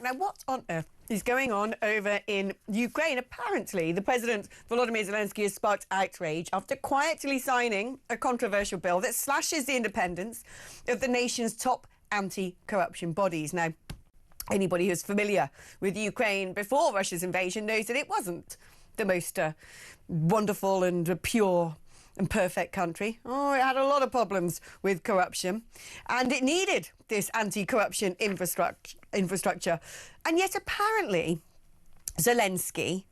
Now, what on earth is going on over in Ukraine? Apparently, the President, Volodymyr Zelensky, has sparked outrage after quietly signing a controversial bill that slashes the independence of the nation's top anti-corruption bodies. Now, anybody who's familiar with Ukraine before Russia's invasion knows that it wasn't the most wonderful and pure and perfect country. Oh, it had a lot of problems with corruption, and it needed this anti-corruption infrastructure. And yet, apparently, Zelensky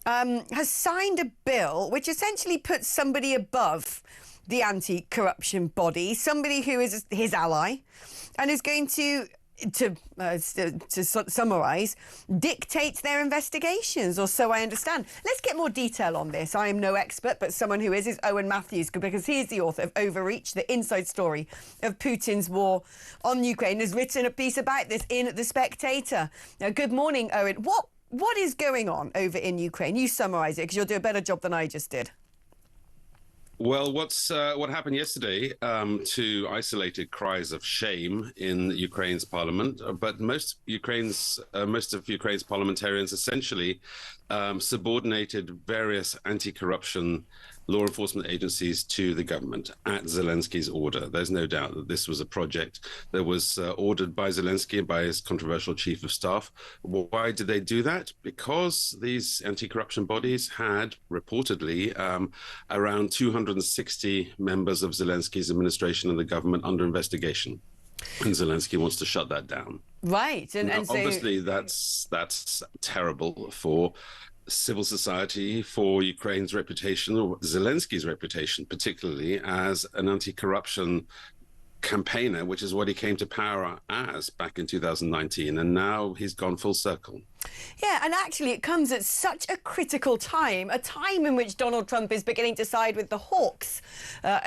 has signed a bill which essentially puts somebody above the anti-corruption body, somebody who is his ally, and is going to summarise, dictates their investigations, or so I understand. Let's get more detail on this. I am no expert, but someone who is Owen Matthews, because he is the author of Overreach, the inside story of Putin's war on Ukraine, has written a piece about this in The Spectator. Now, good morning, Owen. What is going on over in Ukraine? You summarise it, because you'll do a better job than I just did. Well, what happened yesterday to isolated cries of shame in Ukraine's parliament, but most of Ukraine's parliamentarians essentially subordinated various anti-corruption law enforcement agencies to the government at Zelensky's order. There's no doubt that this was a project that was ordered by Zelensky and by his controversial chief of staff. Why did they do that? Because these anti-corruption bodies had reportedly around 260 members of Zelensky's administration and the government under investigation. And Zelensky wants to shut that down. Right. And so obviously that's terrible for civil society, for Ukraine's reputation, or Zelensky's reputation, particularly as an anti-corruption campaigner, which is what he came to power as back in 2019. And now he's gone full circle. Yeah, and actually it comes at such a critical time, a time in which Donald Trump is beginning to side with the hawks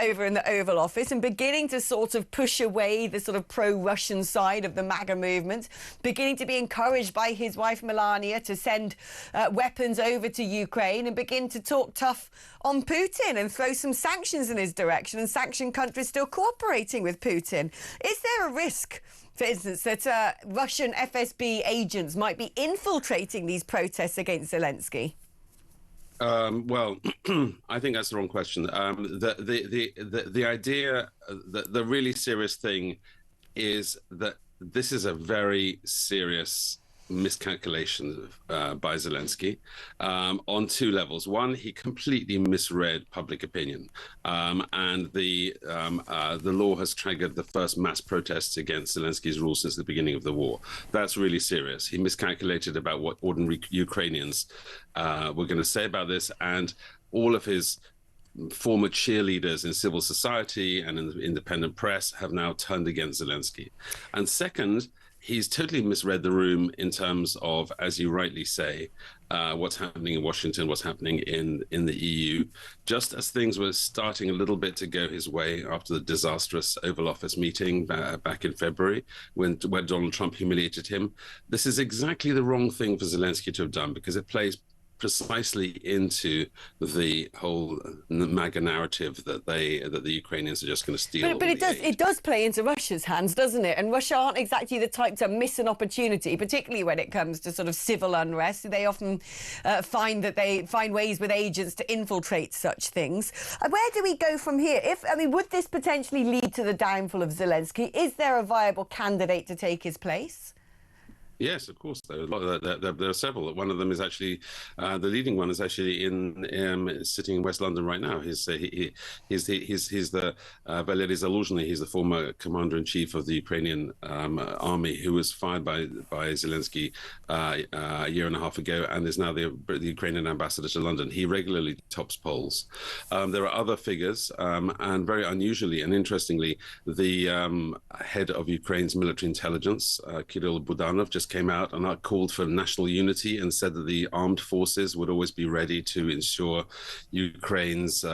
over in the Oval Office and beginning to sort of push away the sort of pro-Russian side of the MAGA movement, beginning to be encouraged by his wife Melania to send weapons over to Ukraine and begin to talk tough on Putin and throw some sanctions in his direction, and sanction countries still cooperating with Putin. Is there a risk, for instance, that Russian FSB agents might be infiltrating these protests against Zelensky? Well, I think that's the wrong question. The idea, the really serious thing is that this is a very serious miscalculation by Zelensky on two levels. One, he completely misread public opinion, and the law has triggered the first mass protests against Zelensky's rule since the beginning of the war. That's really serious. He miscalculated about what ordinary Ukrainians were going to say about this, and all of his former cheerleaders in civil society and in the independent press have now turned against Zelensky. And second, he's totally misread the room in terms of, as you rightly say, what's happening in Washington, what's happening in the EU. Just as things were starting a little bit to go his way after the disastrous Oval Office meeting back in February, when Donald Trump humiliated him, this is exactly the wrong thing for Zelensky to have done, because it plays precisely into the whole MAGA narrative that the Ukrainians are just going to steal. But it does play into Russia's hands, doesn't it? And Russia aren't exactly the type to miss an opportunity, particularly when it comes to sort of civil unrest. They often find ways with agents to infiltrate such things. Where do we go from here? Would this potentially lead to the downfall of Zelensky? Is there a viable candidate to take his place? Yes, of course. There are several. One of them is actually the leading one is actually sitting in West London right now. He's the Valery Zaluzhny. He's the former commander-in-chief of the Ukrainian army, who was fired by Zelensky a year and a half ago, and is now the Ukrainian ambassador to London. He regularly tops polls. There are other figures, and very unusually and interestingly, the head of Ukraine's military intelligence, Kirill Budanov, just came out and called for national unity and said that the armed forces would always be ready to ensure Ukraine's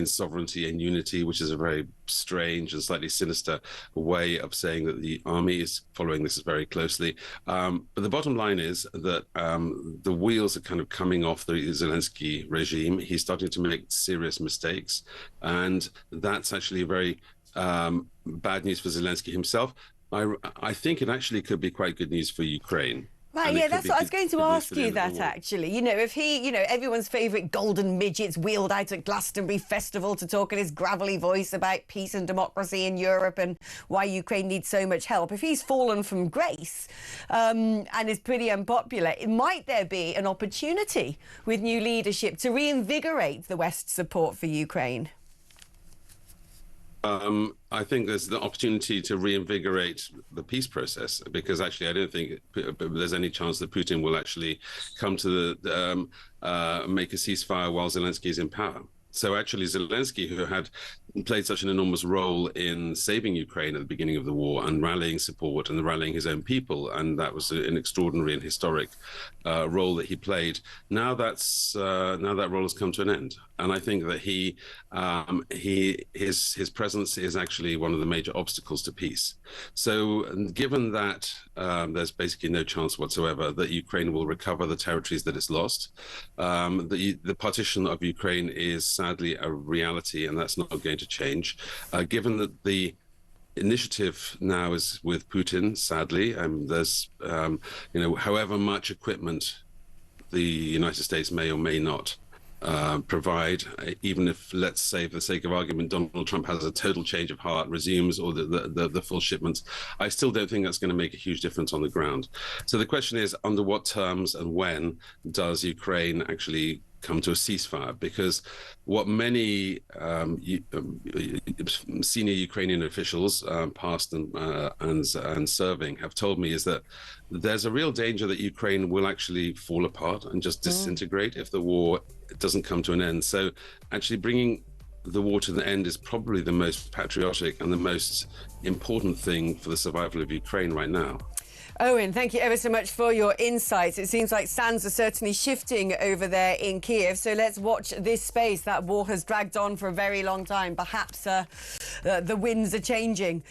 sovereignty and unity, which is a very strange and slightly sinister way of saying that the army is following this very closely. But the bottom line is that the wheels are kind of coming off the Zelensky regime. He's starting to make serious mistakes, and that's actually very bad news for Zelensky himself. I think it actually could be quite good news for Ukraine. Right, And yeah, it could that's be what I was going to good news ask for the you end of the that war. actually. You know, if he, everyone's favourite golden midgets wheeled out at Glastonbury Festival to talk in his gravelly voice about peace and democracy in Europe and why Ukraine needs so much help. If he's fallen from grace and is pretty unpopular, might there be an opportunity with new leadership to reinvigorate the West's support for Ukraine? I think there's the opportunity to reinvigorate the peace process, because actually I don't think there's any chance that Putin will actually come to make a ceasefire while Zelensky is in power. So actually Zelensky, who had played such an enormous role in saving Ukraine at the beginning of the war and rallying support and rallying his own people, and that was an extraordinary and historic role that he played. Now that role has come to an end, and I think that his presence is actually one of the major obstacles to peace. So given that there's basically no chance whatsoever that Ukraine will recover the territories that it's lost, the partition of Ukraine is sadly a reality, and that's not going to change. Given that the initiative now is with Putin, sadly, there's however much equipment the United States may or may not provide, even if, let's say, for the sake of argument, Donald Trump has a total change of heart, resumes all the full shipments, I still don't think that's going to make a huge difference on the ground. So the question is, under what terms and when does Ukraine actually come to a ceasefire? Because what many senior Ukrainian officials, past and serving, have told me is that there's a real danger that Ukraine will actually fall apart and just disintegrate if the war doesn't come to an end. So actually bringing the war to the end is probably the most patriotic and the most important thing for the survival of Ukraine right now. Owen, thank you ever so much for your insights. It seems like sands are certainly shifting over there in Kyiv. So let's watch this space. That war has dragged on for a very long time. Perhaps the winds are changing.